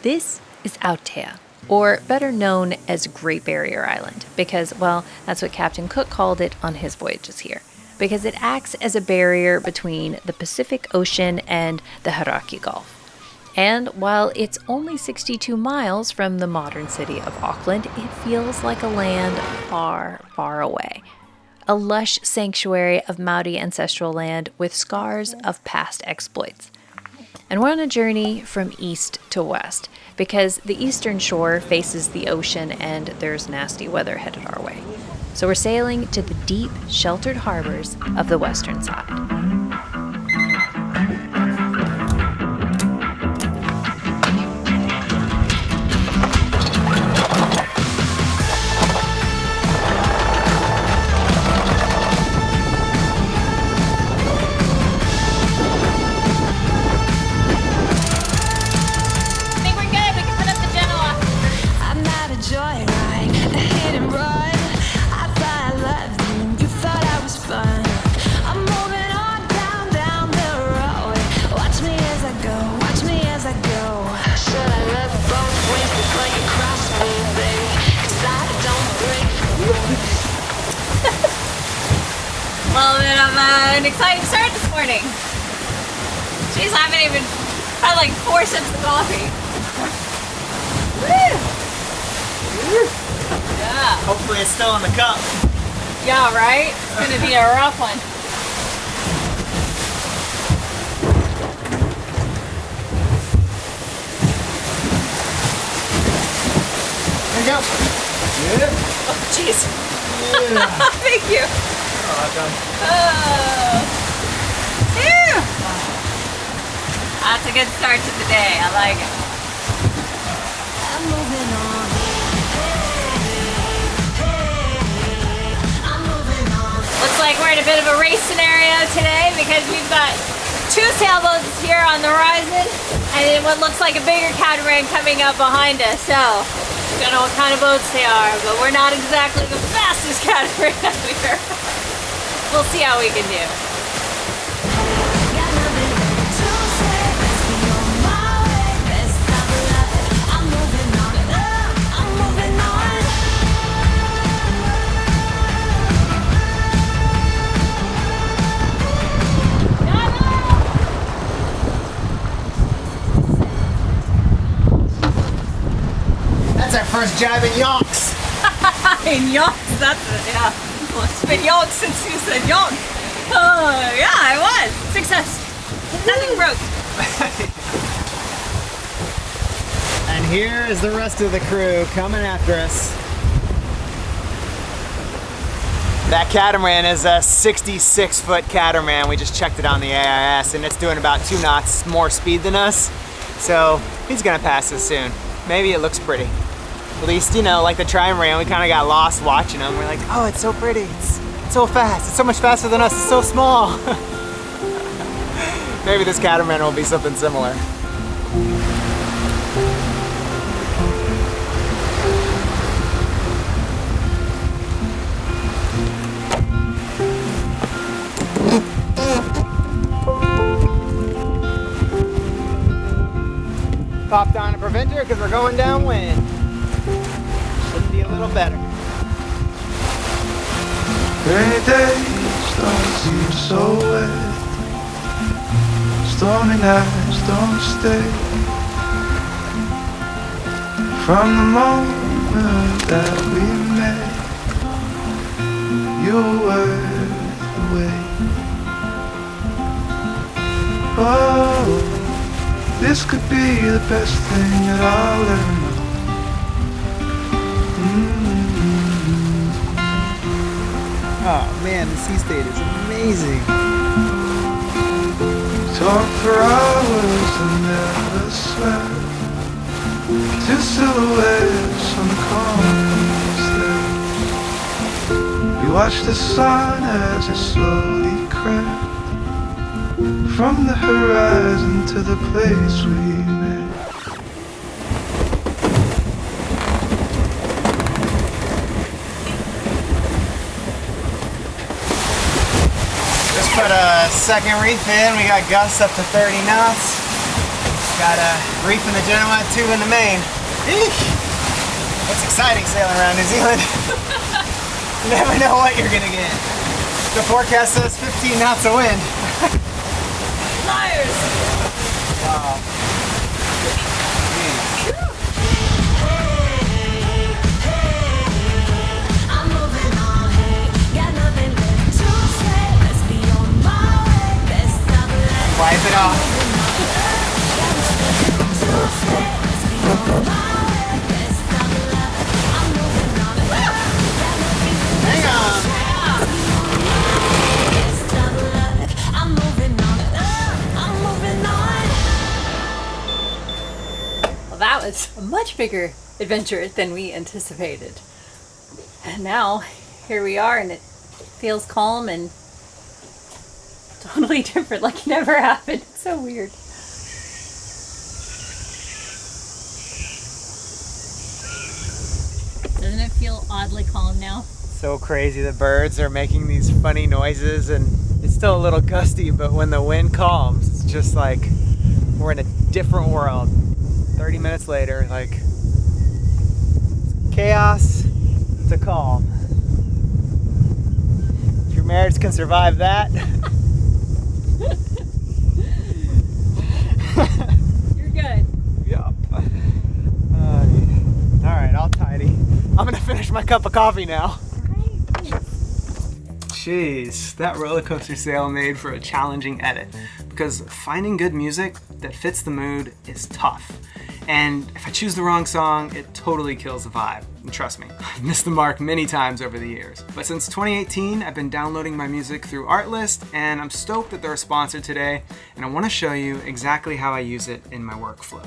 This is Aotea, or better known as Great Barrier Island, because, well, that's what Captain Cook called it on his voyages here, because it acts as a barrier between the Pacific Ocean and the Hauraki Gulf. And while it's only 62 miles from the modern city of Auckland, it feels like a land far, far away. A lush sanctuary of Maori ancestral land with scars of past exploits. And we're on a journey from east to west, because the eastern shore faces the ocean and there's nasty weather headed our way. So we're sailing to the deep, sheltered harbors of the western side. Well, then I'm an exciting start this morning. Jeez, I haven't even had like 4 sips of coffee. Woo! Yeah. Hopefully it's still in the cup. Yeah, right? It's gonna be a rough one. There you go. Yeah. Oh, jeez. Yeah. Thank you. Oh, done. Phew. That's a good start to the day. I like it. I'm moving on. Looks like we're in a bit of a race scenario today because we've got 2 sailboats here on the horizon and then what looks like a bigger catamaran coming up behind us. So, I don't know what kind of boats they are, but we're not exactly the fastest catamaran out here. We'll see how we can do. That's our first jibe in yonks. In yonks, that's it, yeah. Well, it's been yonks since you said yonk. Oh, yeah, it was. Success. Nothing broke. And here is the rest of the crew coming after us. That catamaran is a 66-foot catamaran. We just checked it on the AIS and it's doing about 2 knots more speed than us. So he's gonna pass us soon. Maybe it looks pretty. At least, you know, like the trimaran, we kind of got lost watching them. We're like, oh, it's so pretty. It's so fast. It's so much faster than us. It's so small. Maybe this catamaran will be something similar. Popped on a preventer because we're going downwind. Shouldn't be a little better. Gray days don't seem so wet. Stormy nights don't stay. From the moment that we met, you were worth the wait. Oh, this could be the best thing that I'll ever know. Oh man, the sea state is amazing. Talk for hours and never slept. 2 silhouettes on the corner instead. We watched the sun as it slowly crept from the horizon to the place we met. Just put a second reef in. We got gusts up to 30 knots. Got a reef in the Genoa, 2 in the main. Eesh. It's exciting sailing around New Zealand. You never know what you're gonna get. The forecast says 15 knots of wind. Liars! Wow. I'm moving on, hey, got nothing left to say. Let's be on my way. Best of luck. Wipe it off. Hang on. I'm moving on. I'm moving on. Well, that was a much bigger adventure than we anticipated. And now, here we are, and it feels calm and totally different, like it never happened. It's so weird. Doesn't it feel oddly calm now? So crazy, the birds are making these funny noises and it's still a little gusty, but when the wind calms, it's just like we're in a different world. 30 minutes later, like chaos to calm. If your marriage can survive that. You're good. Yup. All right, I'll tidy. I'm gonna finish my cup of coffee now. Jeez, that roller coaster sail made for a challenging edit because finding good music that fits the mood is tough. And if I choose the wrong song, it totally kills the vibe. And trust me, I've missed the mark many times over the years. But since 2018, I've been downloading my music through Artlist, and I'm stoked that they're a sponsor today, and I want to show you exactly how I use it in my workflow.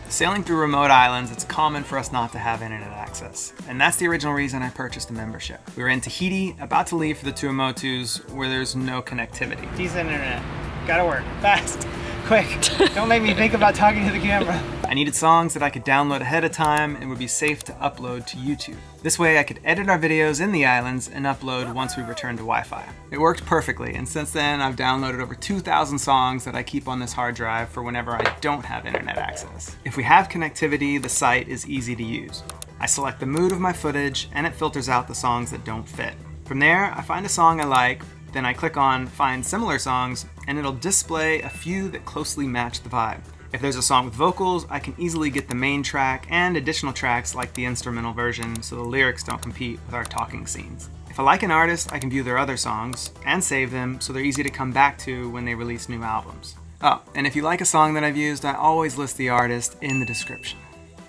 Sailing through remote islands, it's common for us not to have internet access. And that's the original reason I purchased a membership. We were in Tahiti, about to leave for the Tuamotus, where there's no connectivity. Decent internet. Gotta work. Fast. Quick. Don't make me think about talking to the camera. I needed songs that I could download ahead of time and would be safe to upload to YouTube. This way I could edit our videos in the islands and upload once we returned to Wi-Fi. It worked perfectly, and since then I've downloaded over 2,000 songs that I keep on this hard drive for whenever I don't have internet access. If we have connectivity, the site is easy to use. I select the mood of my footage and it filters out the songs that don't fit. From there, I find a song I like, then I click on Find Similar Songs, and it'll display a few that closely match the vibe. If there's a song with vocals, I can easily get the main track and additional tracks like the instrumental version so the lyrics don't compete with our talking scenes. If I like an artist, I can view their other songs and save them so they're easy to come back to when they release new albums. Oh, and if you like a song that I've used, I always list the artist in the description.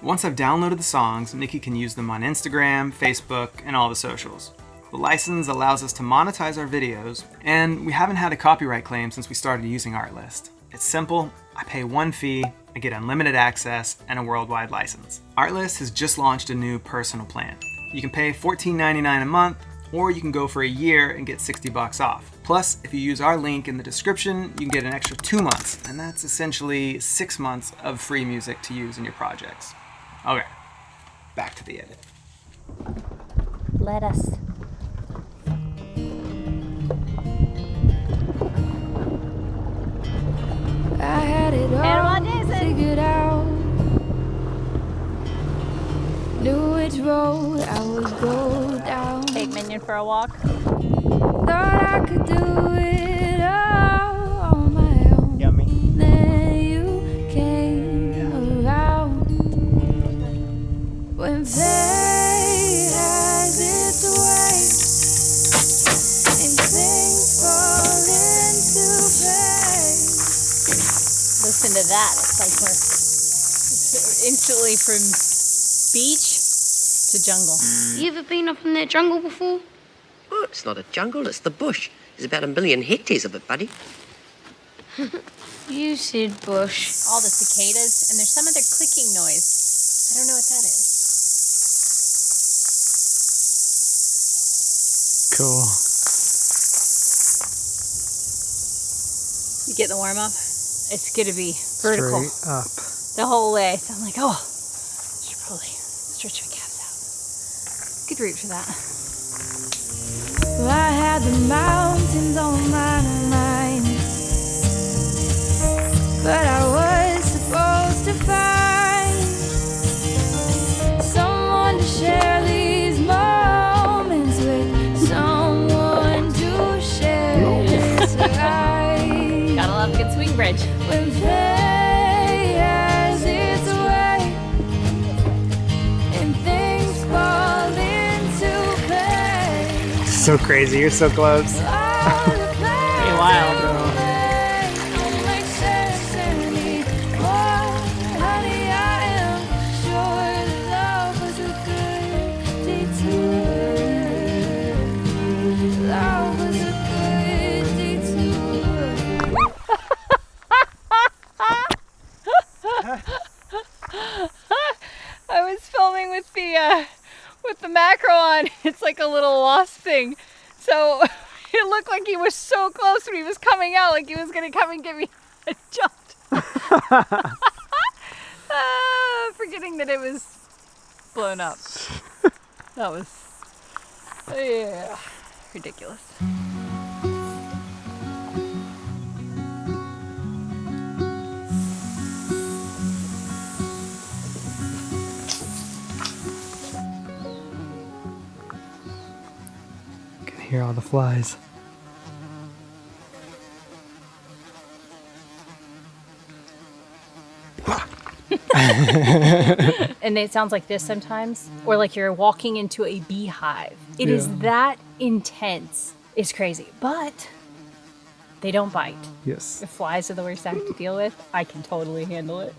Once I've downloaded the songs, Nikki can use them on Instagram, Facebook, and all the socials. The license allows us to monetize our videos, and we haven't had a copyright claim since we started using Artlist. It's simple, I pay one fee, I get unlimited access, and a worldwide license. Artlist has just launched a new personal plan. You can pay $14.99 a month, or you can go for a year and get $60 off. Plus, if you use our link in the description, you can get an extra 2 months, and that's essentially 6 months of free music to use in your projects. Okay, back to the edit. Let us. I had it all figured out. Knew which road I would go down. Take Minion for a walk. Thought I could do it all on my own. Yummy. Then you came around. When fate has its way and things fall into place. Listen to that. It's like we're instantly from beach to jungle. You ever been up in that jungle before? Oh, it's not a jungle, it's the bush. There's about 1 million hectares of it, buddy. You said bush. All the cicadas, and there's some other clicking noise. I don't know what that is. Cool. You get the warm up? It's gonna be vertical Straight up. the whole way. So I'm like, oh, I should probably stretch my calves out. Good route for that. Well, I had the mountains on my mind, but I was supposed bridge. when day has its way and things fall into place. So crazy, you're so close. Pretty wild. Don't make sense anymore. Honey, I am sure that love was a good detour. Love was a good detour. I was filming with the macro on. It's like a little wasp thing. So it looked like he was so close when he was coming out, like he was gonna come and get me. I jumped. Forgetting that it was blown up. That was, yeah, ridiculous. Can hear all the flies. And it sounds like this sometimes, or like you're walking into a beehive. It is that intense. It's crazy, but they don't bite. Yes. The flies are the worst I have to deal with. I can totally handle it,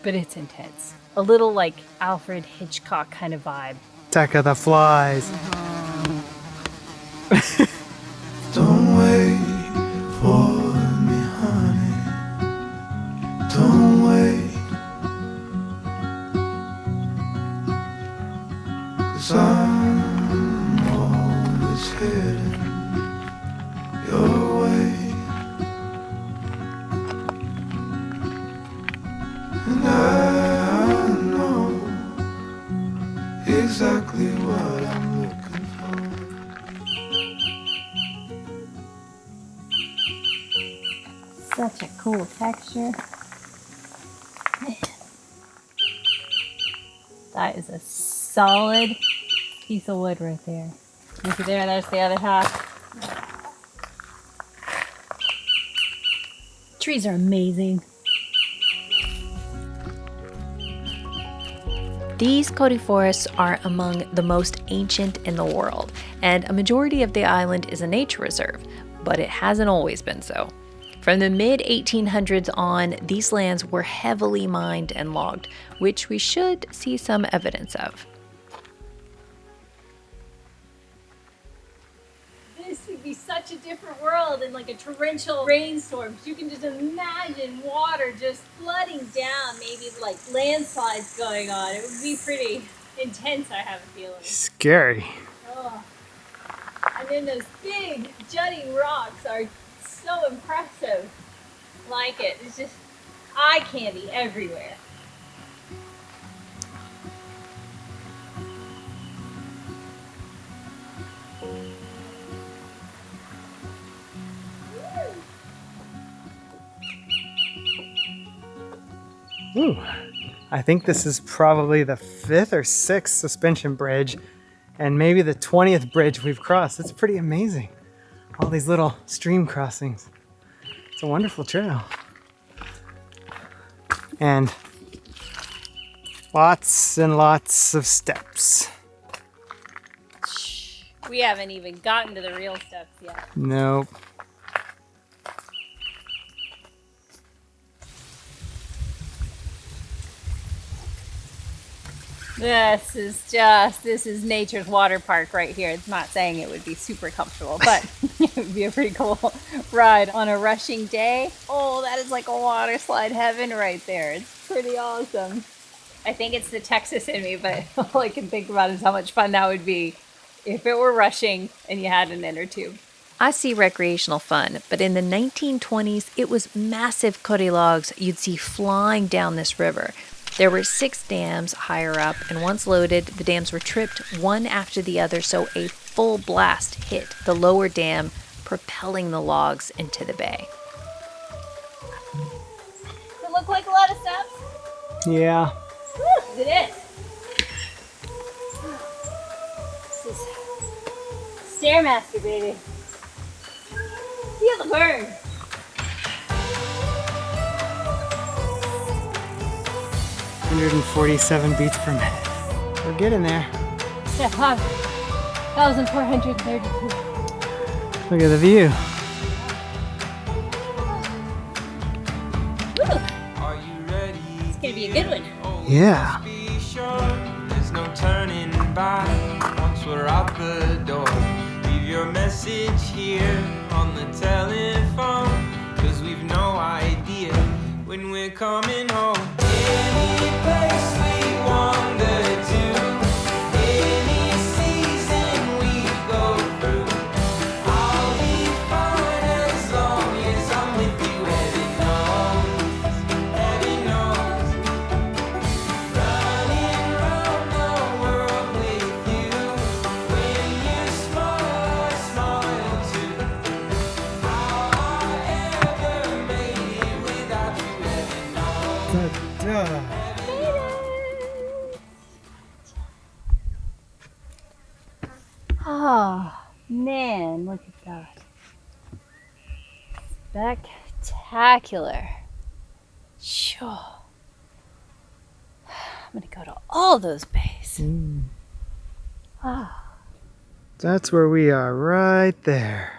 but it's intense. A little like Alfred Hitchcock kind of vibe. Attack of the flies. Don't wait for me, honey. Don't wait. 'Cause I'm always heading your way. And I know exactly what I'm looking for. Such a cool texture. Man. That is a solid piece of wood right there. Look at there, there's the other half. Trees are amazing. These Coty forests are among the most ancient in the world, and a majority of the island is a nature reserve, but it hasn't always been so. From the mid-1800s on, these lands were heavily mined and logged, which we should see some evidence of. This would be such a different world in like a torrential rainstorm. You can just imagine water just flooding down, maybe like landslides going on. It would be pretty intense, I have a feeling. Scary. Oh. And then those big jutting rocks are so impressive. Like it. It's just eye candy everywhere. Ooh. I think this is probably the 5th or 6th suspension bridge and maybe the 20th bridge we've crossed. It's pretty amazing. All these little stream crossings. It's a wonderful trail. And lots and lots of steps. We haven't even gotten to the real steps yet. Nope. This is nature's water park right here. It's not saying it would be super comfortable, but it would be a pretty cool ride on a rushing day. Oh, that is like a water slide heaven right there. It's pretty awesome. I think it's the Texas in me, but all I can think about is how much fun that would be if it were rushing and you had an inner tube. I see recreational fun, but in the 1920s, it was massive Coty logs you'd see flying down this river. There were 6 dams higher up, and once loaded, the dams were tripped one after the other, so a full blast hit the lower dam, propelling the logs into the bay. Does it look like a lot of steps? Yeah. It is. This is Stairmaster, baby. Feel the burn. 147 beats per minute. We're getting there. Step 5,432. Look at the view. It's gonna be a good one. Yeah. There's no turning back once we're out the door. Leave your message here on the telephone, 'cause we've no idea when we're coming home. Any place we wander to, any season we go through, I'll be fine as long as I'm with you. Heaven knows, running round the world with you. When you smile, I smile too. How I ever made it without you. Heaven knows. Oh, man, look at that. Spectacular. Sure. I'm gonna go to all those bays. That's where we are, right there.